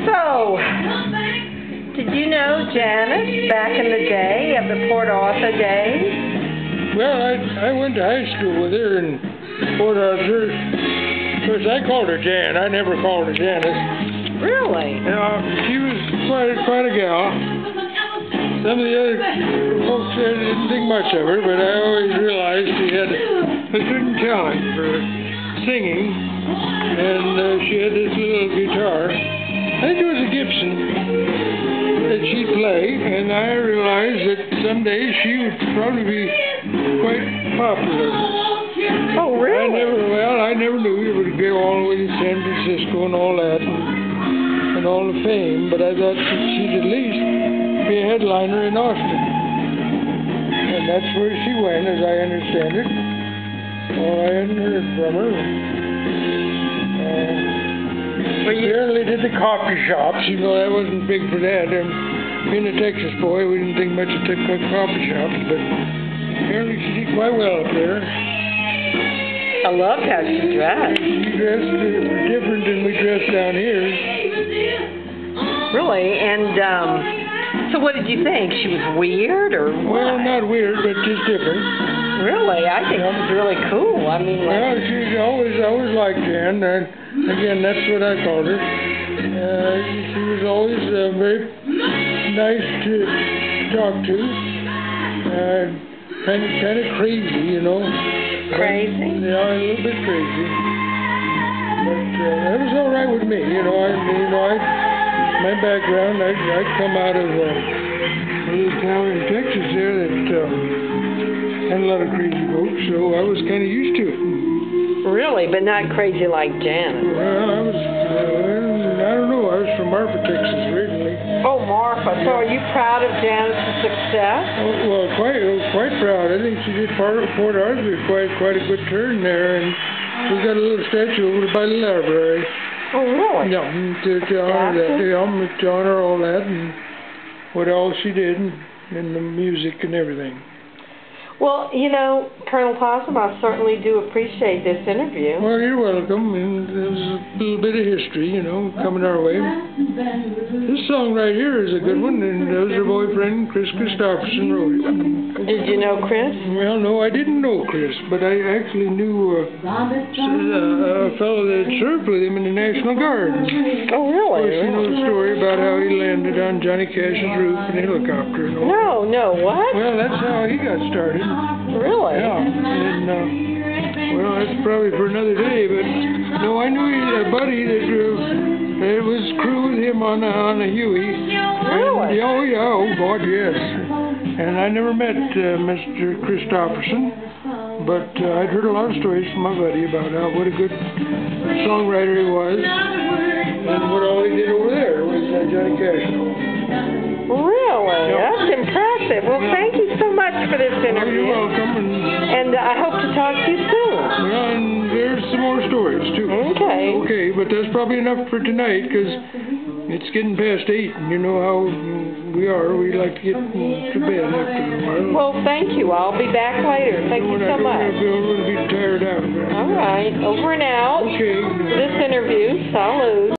So, did you know Janis back in the day, of the Port Arthur days? Well, I went to high school with her in Port Arthur. Of course, I called her Jan. I never called her Janis. Really? She was quite a gal. Some of the other folks there didn't think much of her, but I always realized she had a certain talent for singing, and she had this little guitar. I think it was a Gibson that she'd play, and I realized that someday she would probably be quite popular. Oh, really? I never knew it would go all the way to San Francisco and all that, and all the fame, but I thought that she'd at least be a headliner in Austin. And that's where she went, as I understand it. Well, I hadn't heard from her. We barely did the coffee shops. You know, I wasn't big for that. Being a Texas boy, we didn't think much of coffee shops, but apparently she did quite well up there. I loved how she dressed. She dressed different than we dressed down here. Really? And so what did you think? She was weird or what? Well, not weird, but just different. Really? I think it was really cool. I mean, well, she's always liked Jan. Again, that's what I called her. She was always very nice to talk to. Kind of crazy, you know. Crazy? Yeah, a little bit crazy. But that was all right with me. My background, I come out of a little town in Texas there that had a lot of crazy folks, so I was kind of used to it. Really? But not crazy like Janis? Well, I don't know, I was from Marfa, Texas originally. Oh, Marfa. So are you proud of Janis' success? Well, quite proud. I think she did Port Arthur quite a good turn there, and we got a little statue over by the library. Oh, really? Yeah, to honor that, to honor all that, and what all she did, and the music and everything. Well, you know, Colonel Possum, I certainly do appreciate this interview. Well, you're welcome, and there's a little bit of history, coming our way. This song right here is a good one, and that was her boyfriend, Chris Christopherson, wrote it. Did you know Chris? Well, no, I didn't know Chris, but I actually knew a fellow that served with him in the National Guard. Oh, really? Of course, you know the story about how he landed on Johnny Cash's roof in a helicopter and all. No, what? Well, that's how he got started. Really? Yeah, and well, that's probably for another day, but no, I knew a buddy that was crew with him on a Huey. Really? Oh, God, yes. And I never met Mr. Christopherson, but I'd heard a lot of stories from my buddy about what a good songwriter he was, and what all he did over there was Johnny Cash. Really? Yep. That's impressive. Well, thank you so much for this interview. You're welcome. And I hope to talk to you soon. Well, and there's some more stories, too. Okay. Okay, but that's probably enough for tonight, because it's getting past 8, and you know how we are. We like to get to bed after a while. Well, thank you. I'll be back later. Thank you so much. I'm going to be tired out. All right. Over and out. Okay. For this interview. Salud.